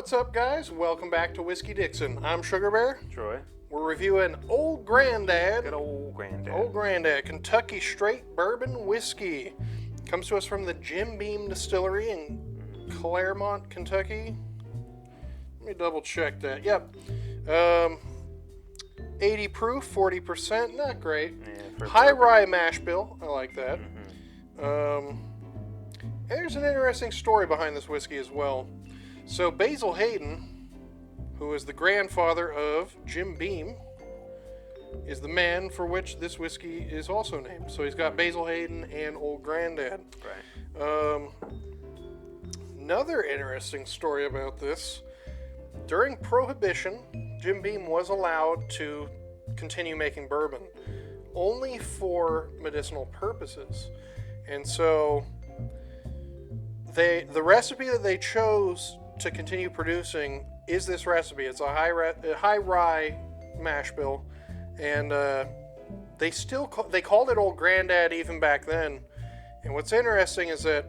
What's up, guys? Welcome back to Whiskey Dixon. I'm Sugarbear. Troy. We're reviewing Old Grand Dad. Good Old Grand Dad. Old Grand Dad, Kentucky Straight Bourbon Whiskey. Comes to us from the Jim Beam Distillery in Claremont, Kentucky. Let me double check that. Yep. 80 proof, 40%. Not great. Yeah, High rye mash bill. I like that. There's an interesting story behind this whiskey as well. So Basil Hayden, who is the grandfather of Jim Beam, is the man for which this whiskey is also named. So he's got Basil Hayden and Old Granddad. Right. Another interesting story about this. During Prohibition, Jim Beam was allowed to continue making bourbon, only for medicinal purposes. And so the recipe that they chose to continue producing is this recipe. It's a high rye mash bill, and they called it Old Granddad even back then. And what's interesting is that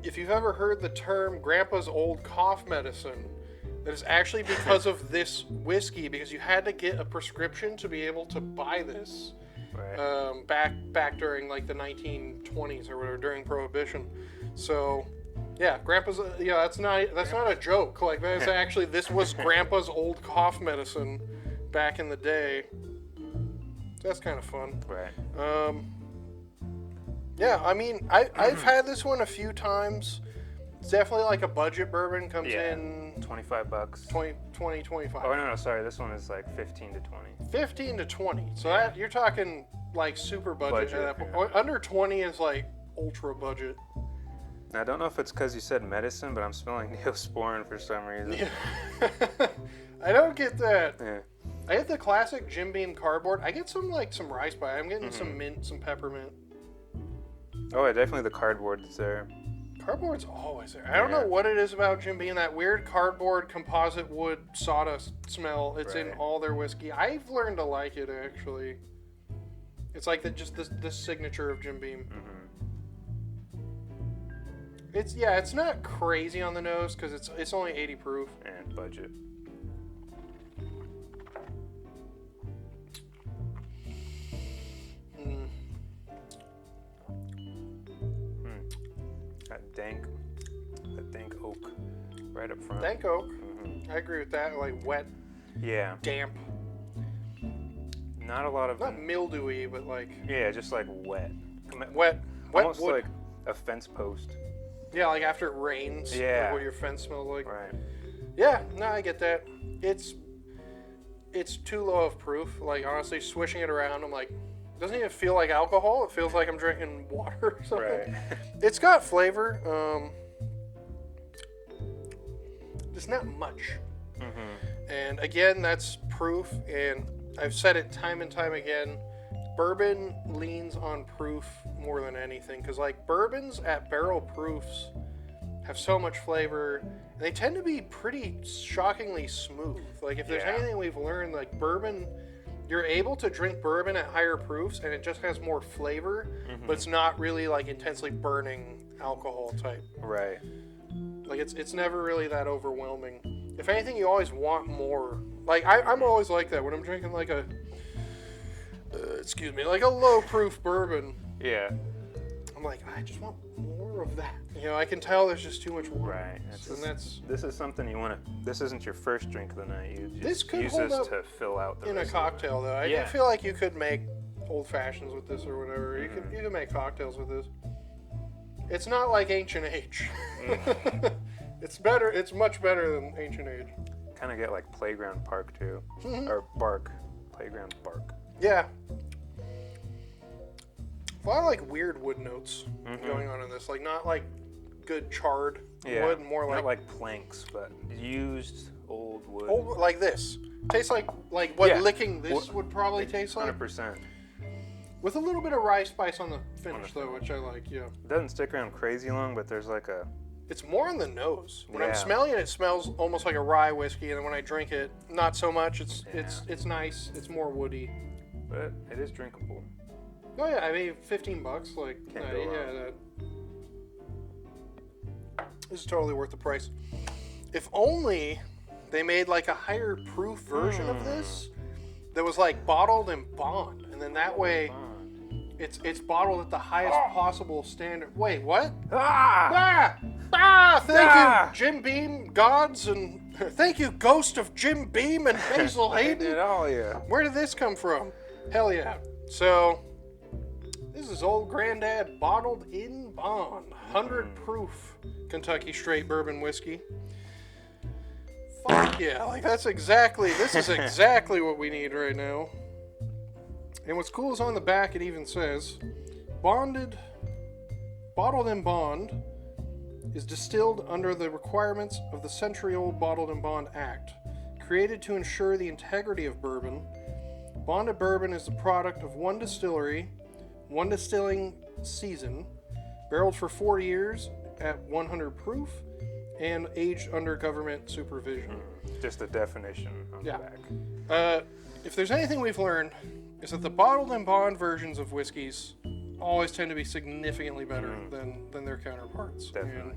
if you've ever heard the term Grandpa's old cough medicine, that is actually because of this whiskey, because you had to get a prescription to be able to buy this. Right. Back during like the 1920s or whatever, during Prohibition. So yeah, Grandpa's that's not a joke. Like that's actually, this was Grandpa's old cough medicine back in the day. That's kind of fun. Right. Yeah, I mean, I've had this one a few times. It's definitely like a budget bourbon. Comes in $25. 20, 25. Oh no, sorry. This one is like 15 to 20. 15 to 20. So that you're talking like super budget. At that point. Yeah. Under 20 is like ultra budget. Now, I don't know if it's because you said medicine, but I'm smelling Neosporin for some reason. Yeah. I don't get that. Yeah. I get the classic Jim Beam cardboard. I get some rice pie. I'm getting some mint, some peppermint. Oh, yeah, definitely the cardboard that's there. Cardboard's always there. I don't know what it is about Jim Beam, that weird cardboard composite wood sawdust smell. It's in all their whiskey. I've learned to like it, actually. It's like the signature of Jim Beam. It's not crazy on the nose because it's only 80 proof. And budget. That dank oak right up front. Dank oak. I agree with that. Like wet. Yeah. Damp. Not a lot of. Not mildewy, but like. Yeah, just like wet. Wet Almost wood. like a fence post. Yeah, like after it rains. Yeah. Like what your fence smells like. Right. Yeah, no, I get that. It's too low of proof. Like, honestly, swishing it around, I'm like, it doesn't even feel like alcohol. It feels like I'm drinking water or something. Right. It's got flavor. Just not much. And again, that's proof. And I've said it time and time again. Bourbon leans on proof more than anything. Because, like, bourbons at barrel proofs have so much flavor. And they tend to be pretty shockingly smooth. Like, if there's anything we've learned, like, bourbon, you're able to drink bourbon at higher proofs, and it just has more flavor, but it's not really, like, intensely burning alcohol type. Right. Like, it's never really that overwhelming. If anything, you always want more. Like, I'm always like that when I'm drinking, like, like a low-proof bourbon. Yeah. I'm like, I just want more of that. You know, I can tell there's just too much water. Right. This is something you want to. This isn't your first drink of the night. You just this could use hold this up to fill out the in a rest cocktail, though. I feel like you could make old fashions with this or whatever. You could make cocktails with this. It's not like Ancient Age. It's better. It's much better than Ancient Age. Kind of get like Playground Park too, or Bark. Playground Bark. Yeah. A lot of like weird wood notes going on in this. Like not like good charred wood, more like not like planks, but used old wood. Old, like this. Tastes like what licking this would probably taste like. 100%. With a little bit of rye spice on the finish though, which I like. Yeah. It doesn't stick around crazy long, but there's like a. It's more on the nose. When I'm smelling it, it smells almost like a rye whiskey, and then when I drink it, not so much. It's nice. It's more woody. But it is drinkable. Oh yeah, I mean $15, like Can't go wrong. This is totally worth the price. If only they made like a higher proof version of this that was like bottled in bond, and then that way it's bottled at the highest possible standard. Wait, what? Thank you, Jim Beam gods, and thank you, ghost of Jim Beam and Basil Hayden. Oh yeah. Where did this come from? Hell yeah. So this is Old Grand Dad bottled in bond, 100 proof Kentucky straight bourbon whiskey. Fuck yeah, like this is exactly what we need right now. And what's cool is on the back it even says, bottled in bond is distilled under the requirements of the century-old Bottled in Bond Act. Created to ensure the integrity of bourbon, bonded bourbon is the product of one distillery, one distilling season, barreled for 4 years at 100 proof, and aged under government supervision. Just the definition on the back. If there's anything we've learned, is that the bottled and bond versions of whiskeys always tend to be significantly better than their counterparts. Definitely.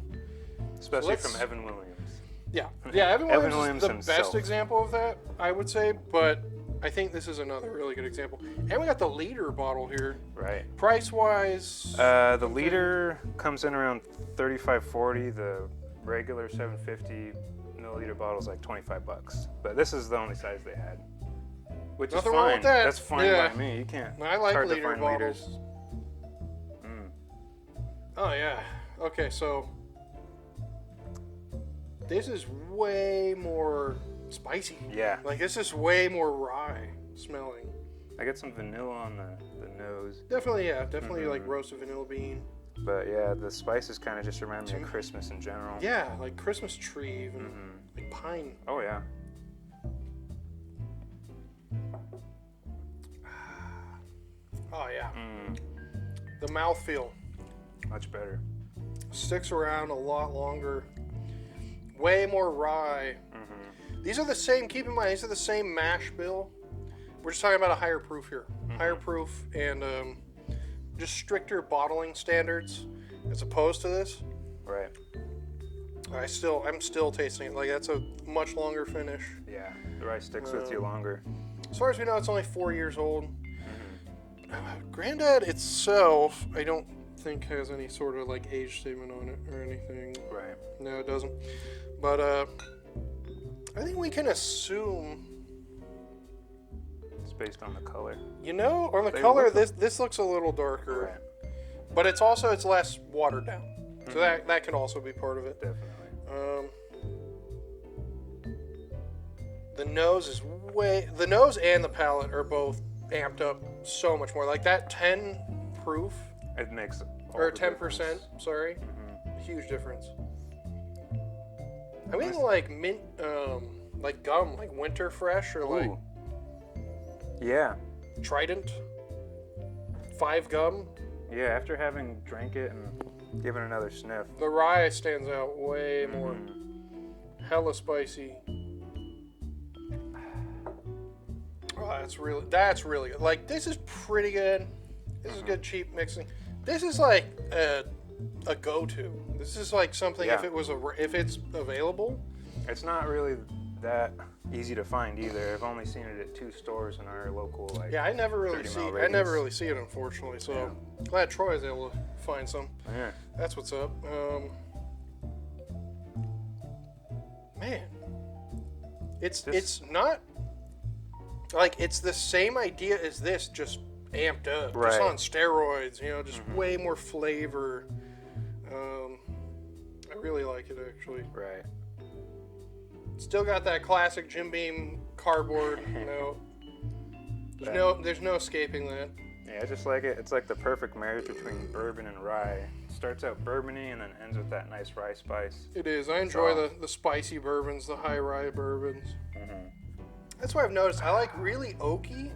Especially from Evan Williams. Yeah, Evan Williams is the best example of that, I would say, but I think this is another really good example. And we got the liter bottle here. Right. Price-wise... the liter comes in around $35.40. The regular 750 milliliter bottle is like $25. But this is the only size they had, which Nothing is wrong fine. with that. That's fine by me. You can't. I like hard liter to find bottles. liters. Oh yeah. Okay, so this is way more spicy. Yeah. Like this is way more rye smelling. I get some vanilla on the nose. Definitely, yeah. Definitely like roasted vanilla bean. But yeah, the spices kind of just remind me of Christmas in general. Yeah, like Christmas tree and like pine. Oh yeah. Oh yeah. The mouthfeel. Much better. Sticks around a lot longer. Way more rye. These are the same, keep in mind, these are the same mash bill. We're just talking about a higher proof here. Higher proof and just stricter bottling standards as opposed to this. Right. I'm still tasting it. Like that's a much longer finish. Yeah, the rye sticks with you longer. As far as we know, it's only 4 years old. Granddad itself, I don't think has any sort of like age statement on it or anything. Right. No, it doesn't. But I think we can assume. It's based on the color. You know, on the color, this looks a little darker. Right. But it's less watered down. So that can also be part of it. Definitely. The nose and the palate are both amped up so much more. Like that 10 proof. It makes or 10%, sorry. Huge difference. I'm getting like mint, like gum, like Winter Fresh or like yeah, Trident 5 gum. Yeah, after having drank it and given another sniff. The rye stands out way more. Hella spicy. Oh, that's really good. Like this is pretty good. This is good cheap mixing. This is like a go-to. This is like something if it's available. It's not really that easy to find either. I've only seen it at 2 stores in our local I never really see it unfortunately. So glad Troy is able to find some. Yeah. That's what's up. Man, it's not like it's the same idea as this, just amped up, just on steroids. You know, just way more flavor. I really like it actually. Right. Still got that classic Jim Beam cardboard. There's no escaping that. Yeah, I just like it. It's like the perfect marriage between bourbon and rye. It starts out bourbony and then ends with that nice rye spice. It is. I enjoy the spicy bourbons, the high rye bourbons. That's what I've noticed. I like really oaky,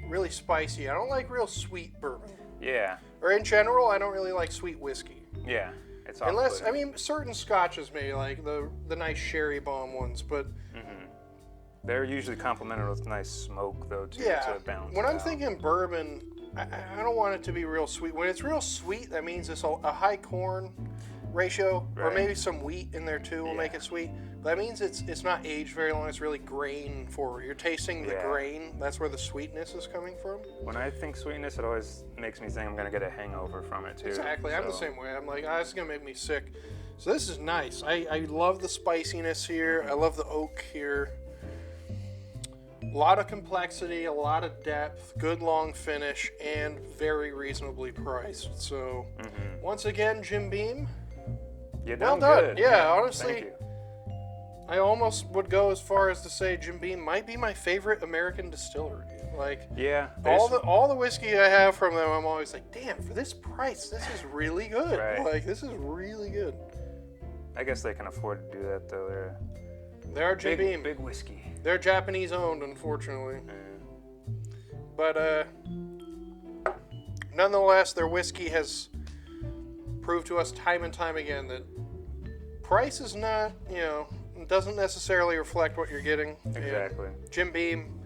really spicy. I don't like real sweet bourbon. Yeah. Or in general, I don't really like sweet whiskey. Yeah. It's unless, I mean, certain scotches maybe, like the nice sherry bomb ones, but... They're usually complemented with nice smoke, though, too, to balance when I'm thinking bourbon, I don't want it to be real sweet. When it's real sweet, that means it's a high corn, ratio, or Right. maybe some wheat in there too will make it sweet. But that means it's not aged very long. It's really grain forward. You're tasting the grain. That's where the sweetness is coming from. When I think sweetness, it always makes me think I'm gonna get a hangover from it too. Exactly. So. I'm the same way. I'm like, this is gonna make me sick. So this is nice. I love the spiciness here. I love the oak here. A lot of complexity, a lot of depth, good long finish, and very reasonably priced. So once again, Jim Beam. You're Well done. done. Good. Yeah, honestly, Thank you. I almost would go as far as to say Jim Beam might be my favorite American distillery. Like, Yeah. all the whiskey I have from them, I'm always like, damn, for this price, this is really good. Right. Like, this is really good. I guess they can afford to do that though. They're Jim Beam. Big whiskey. They're Japanese owned, unfortunately. But nonetheless, their whiskey has proved to us time and time again that price is not, doesn't necessarily reflect what you're getting. Exactly. And Jim Beam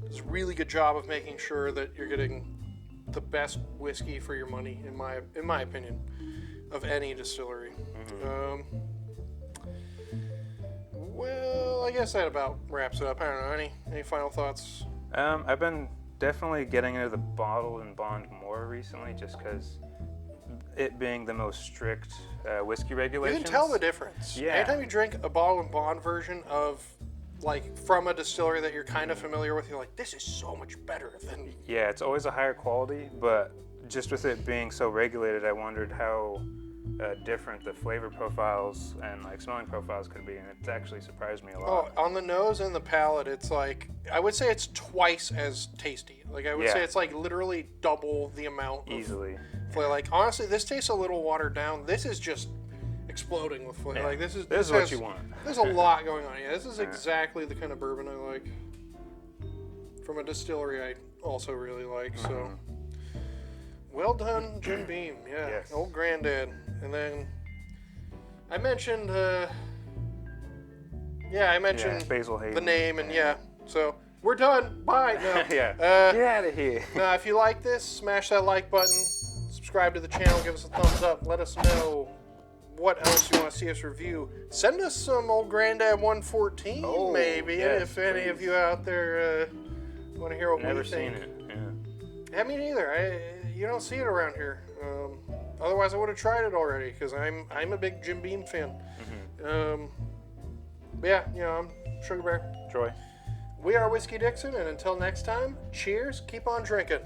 does a really good job of making sure that you're getting the best whiskey for your money, in my opinion, of any distillery. Well, I guess that about wraps it up. I don't know. Any final thoughts? I've been definitely getting into the bottle and bond more recently, just because it being the most strict whiskey regulations. You can tell the difference. Yeah. Anytime you drink a bottle and bond version of, like, from a distillery that you're kind of familiar with, you're like, this is so much better than. Yeah, it's always a higher quality, but just with it being so regulated, I wondered how different the flavor profiles and like smelling profiles could be, and it's actually surprised me a lot. Oh, on the nose and the palate, it's like, I would say it's twice as tasty. Like, I would say it's like literally double the amount of Easily. flavor. Like, honestly, this tastes a little watered down. This is just exploding with flavor. Yeah. Like, this is what you want. There's a lot going on. Yeah, this is exactly the kind of bourbon I like. From a distillery I also really like. So, well done, Jim Beam. Yeah, Yes. Old Grand Dad. And then I mentioned, Basil Hayden. the name, and so we're done. Bye. No. Yeah. Uh, Get out of here. Now, if you like this, smash that like button, subscribe to the channel, give us a thumbs up, let us know what else you want to see us review. Send us some Old Granddad 114, maybe, yes, if any of you out there want to hear what Never we think. seen it. Yeah. Yeah, me neither. You don't see it around here. Otherwise, I would have tried it already, because I'm a big Jim Beam fan. But yeah, I'm Sugarbear. Troy. We are Whiskey Dixon, and until next time, cheers, keep on drinking.